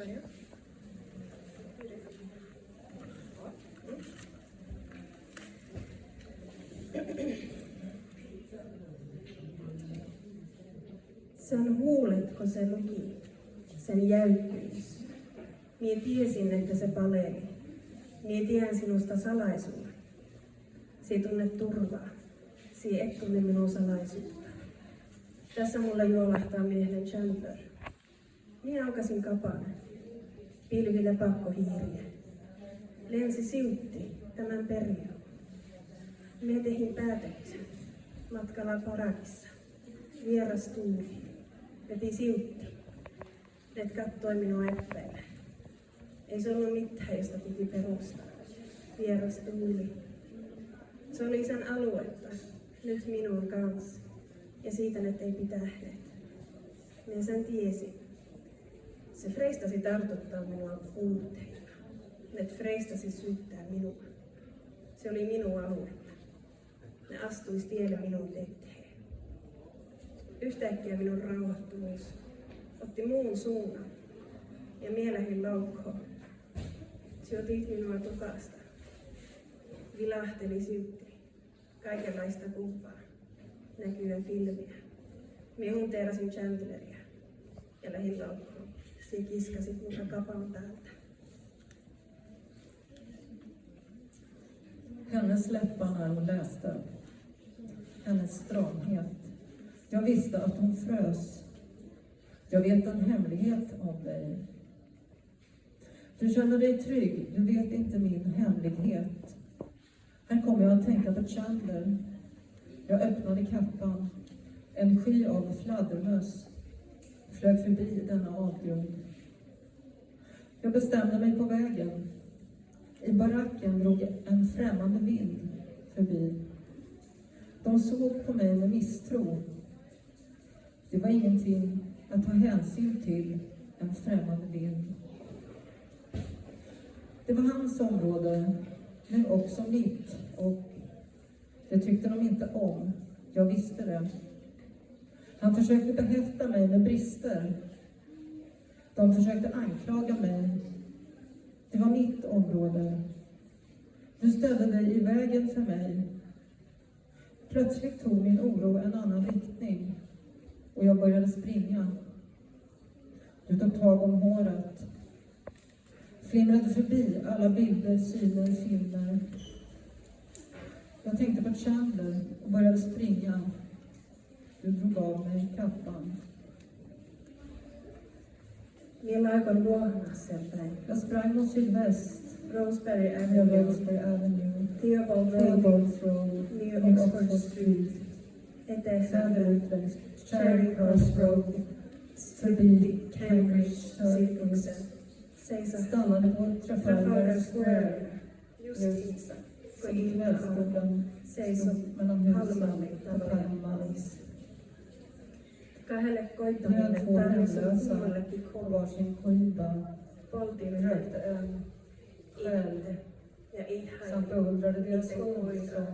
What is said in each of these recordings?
börja. Sen huuletko se luki, sen jäykkyys. Mie tiesin, että se paleli. Mie tiedän sinusta salaisuuden. Sie tunnet turvaa. Sie et tunne minun salaisuutta. Tässä mulla juolahtaa miehen Chandler. Mie aukasin kapan. Pilville pakkohiiriä. Lensi siutti tämän periaan. Mie tehin päätöksen. Matkalla parakissa. Vieras tuuli. Veti siutti. Et kattoi minua eppeille. Ei se ollut mitään, josta piti perustaa. Vieras tuuli. Se oli isän aluetta. Nyt minun kanssa. Ja siitä ne ei pitäneet. Minä sen tiesin. Se freistasi tartuttaa minua puutteina. Ne freistasi syyttää minua. Se oli minun aluetta. Ne astuisi tielle minun eteen. Yhtäkkiä minun rauhoittumus otti muun suunnan ja mielehin laukkoon. Se otit minua tukasta. Vilahteli syytteli. Kaikenlaista kuvaa. Näkyvä filmiä. Mie hunteerasin Chandleria ja lähdin laukkoon. Se kiskasi minua kapan päältä. Hennes läppar när hon läste. Hennes stramhet. Jag visste att hon frös. Jag vet en hemlighet om dig. Du känner dig trygg. Du vet inte min hemlighet. Här kommer jag att tänka på Chandler. Jag öppnade kappan. En sky av fladdermöss flög förbi denna avgrund. Jag bestämde mig på vägen. I baracken drog en främmande vind förbi. De såg på mig med misstro. Det var ingenting att ta hänsyn till, en främmande vind. Det var hans område, men också mitt, och det tyckte de inte om. Jag visste det. Han försökte behäfta mig med brister. De försökte anklaga mig. Det var mitt område. Du ställde dig i vägen för mig. Plötsligt tog min oro en annan riktning och jag började springa. Du tog tag om håret. Flimrade förbi alla bilder, syner, filmer. Jag tänkte på Chandler och började springa. Du drog av mig kappan. Mie laikoin Vuohanassen päin. Jag sprang mot sydväst. Roseberry Avenue, Theobald Road, New Oxford Street, söderut längs Charing Cross Road, förbi Cambridge Circusen. Stannade på Trafalgar Square, just insa, som kvällsstolen stod mellan husen på Pall Malls. Kahdelle Med koittaminen två tarvitsi hemlösa kummallekin på kolme. varsin skiva, Poltiin rökte en själv ja ihaili samt beundrade deras itse hund koiraa, som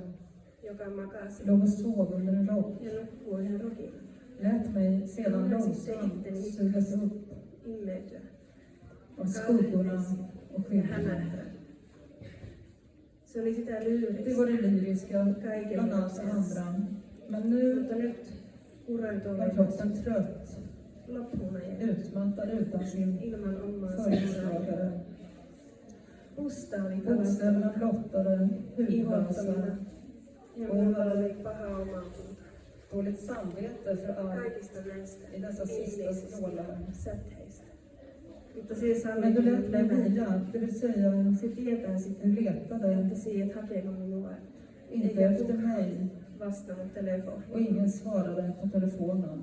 joka makasi låg och sov under en rock. ja nukkui ihan rokilla. Lät mig sedan långsamt sugas upp Imeytyä av skuggorna och ja skymningen. hämähtää. Se oli sitä Det lyyristä, var det lyriska bland allt andra. Men nu mutta nyt kurantoi var kroppen trött, loppuna ja utmattad utan sin ilman omaa förespråkare. Musta oli Bokstäverna blottade hudlösa ihottamina ja mulla oli paha omatunto. dåligt samvete för allt Kaikista näistä i dessa sista strålar. säteistä. Mutta se Men du lät mig levätä. vila, det vill säga Se tietää sitten, du letade että siihen hakeeko minua. inte efter mig Vastannut telefon. och ingen svarade på telefonen.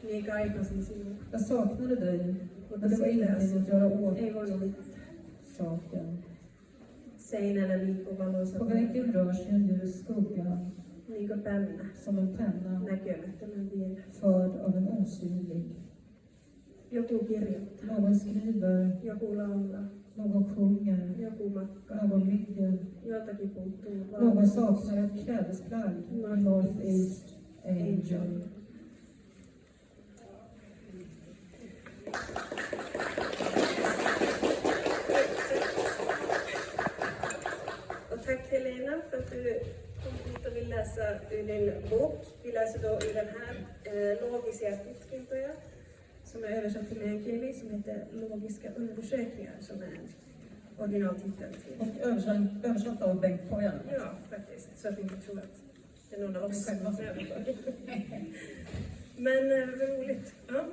Niin kaipasin sinua. Jag saknade dig, Mutta men det var sillä ingenting att göra åt ei voinut mitään. saken. Seinällä liikkuu valoisa På väggen rör sig en ljus skugga niin kuin pännä som en penna näkymättömän vielä. förd av en osynlig. Joku kirjoittaa, Någon skriver, joku laulaa, någon sjunger, joku makkaa. någon ligger. Joltakin puuttuu Någon valkoisuus. saknar ett klädesplagg, Northeast Angel. Elena för att du kom hit och vill läsa ur din bok. Vi läser då ur den här Loogisia tutkintoja som är översatt till meänkieli som heter Logiska undersökningar som är originaltiteln till. Och översatt av Bengt Pojan. Ja, faktiskt. Så att vi inte tror att det är någon av oss. Men roligt. Ja.